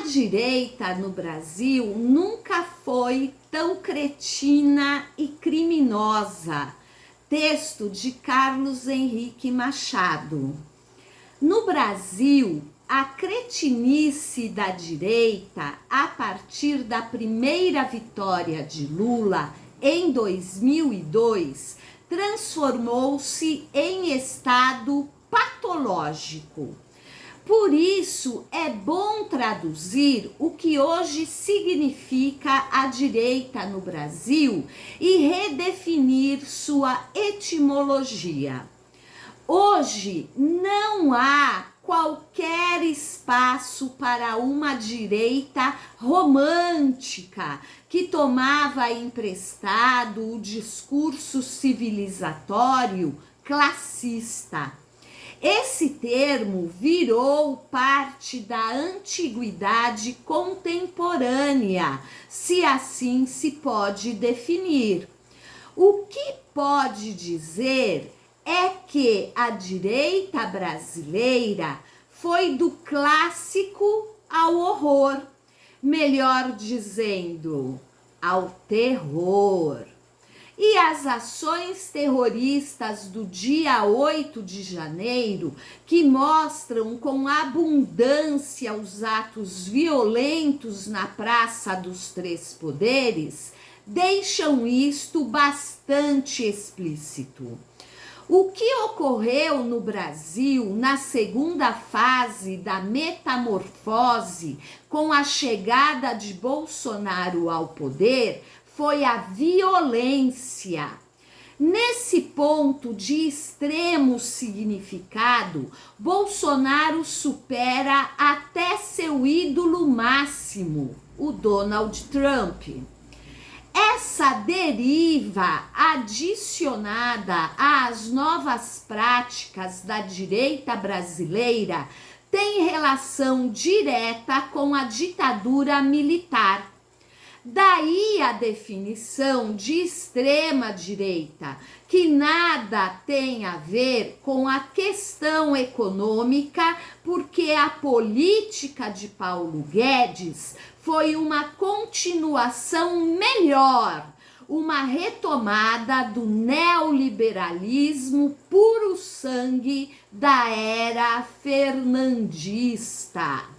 direita no Brasil nunca foi tão cretina e criminosa. Texto de Carlos Henrique Machado. No Brasil, a cretinice da direita, a partir da primeira vitória de Lula em 2002, transformou-se em estado patológico. Por isso, é bom traduzir o que hoje significa a direita no Brasil e redefinir sua etimologia. Hoje, não há qualquer espaço para uma direita romântica que tomava emprestado o discurso civilizatório classista. Esse termo virou parte da antiguidade contemporânea, se assim se pode definir. O que pode dizer é que a direita brasileira foi do clássico ao horror, melhor dizendo, ao terror. E as ações terroristas do dia 8 de janeiro, que mostram com abundância os atos violentos na Praça dos Três Poderes, deixam isto bastante explícito. O que ocorreu no Brasil na segunda fase da metamorfose com a chegada de Bolsonaro ao poder foi a violência. Nesse ponto de extremo significado, Bolsonaro supera até seu ídolo máximo, o Donald Trump. Essa deriva adicionada às novas práticas da direita brasileira tem relação direta com a ditadura militar. Daí a definição de extrema-direita, que nada tem a ver com a questão econômica, porque a política de Paulo Guedes foi uma continuação melhor, uma retomada do neoliberalismo puro sangue da era fernandista.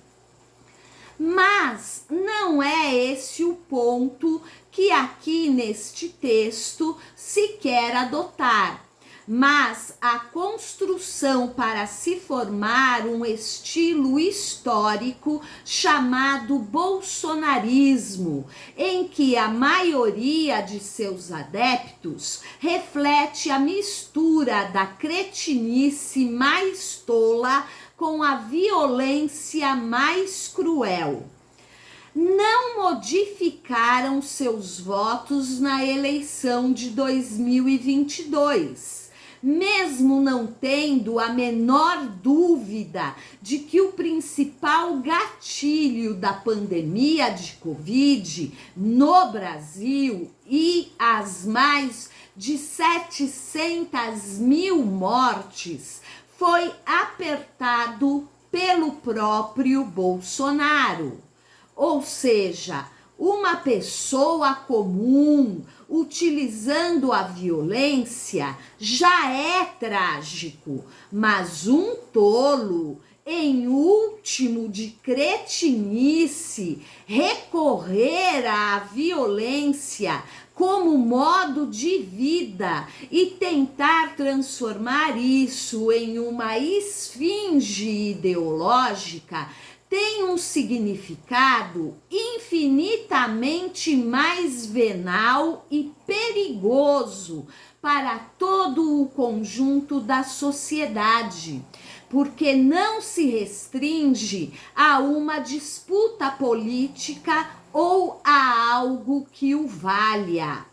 Mas não é esse o ponto que aqui neste texto se quer adotar, mas a construção para se formar um estilo histórico chamado bolsonarismo, em que a maioria de seus adeptos reflete a mistura da cretinice mais tola com a violência mais cruel. Não modificaram seus votos na eleição de 2022, mesmo não tendo a menor dúvida de que o principal gatilho da pandemia de Covid no Brasil e as mais de 700 mil mortes foi apertado pelo próprio Bolsonaro. Ou seja, uma pessoa comum utilizando a violência já é trágico, mas um tolo, em último de cretinice, recorrer à violência como modo de vida e tentar transformar isso em uma esfinge ideológica tem um significado infinitamente mais venal e perigoso para todo o conjunto da sociedade, porque não se restringe a uma disputa política ou a algo que o valha.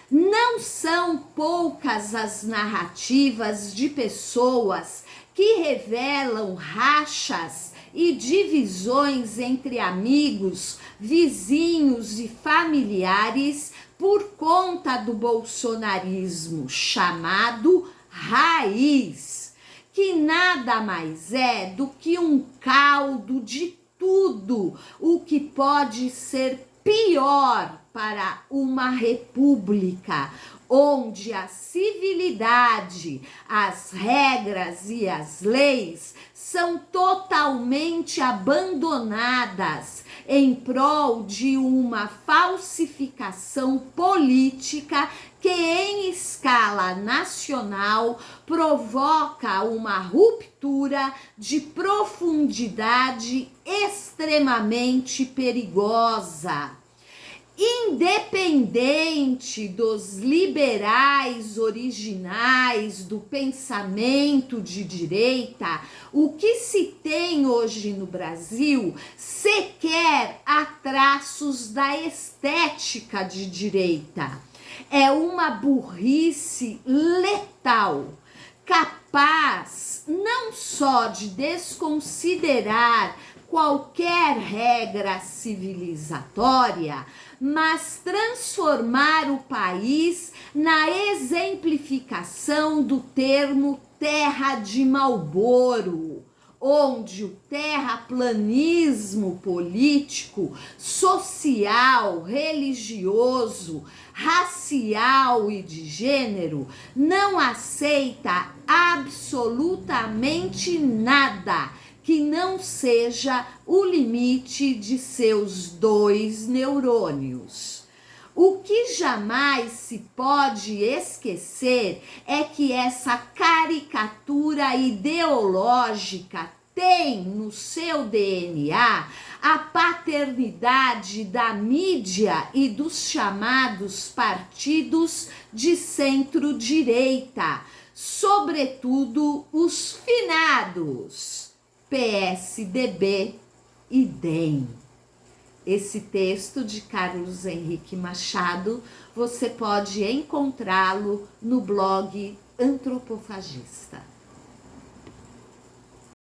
Não são poucas as narrativas de pessoas que revelam rachas e divisões entre amigos, vizinhos e familiares por conta do bolsonarismo chamado raiz, que nada mais é do que um caldo de tudo o pode ser pior para uma república onde a civilidade, as regras e as leis são totalmente abandonadas em prol de uma falsificação política que em escala nacional provoca uma ruptura de profundidade extremamente perigosa. Independente dos liberais originais do pensamento de direita, o que se tem hoje no Brasil sequer há traços da estética de direita. É uma burrice letal, capaz não só de desconsiderar qualquer regra civilizatória, mas transformar o país na exemplificação do termo terra de Marlboro, onde o terraplanismo político, social, religioso, racial e de gênero não aceita absolutamente nada que não seja o limite de seus 2 neurônios. O que jamais se pode esquecer é que essa caricatura ideológica tem no seu DNA a paternidade da mídia e dos chamados partidos de centro-direita, sobretudo os finados PSDB e DEM. Esse texto de Carlos Henrique Machado, você pode encontrá-lo no blog Antropofagista.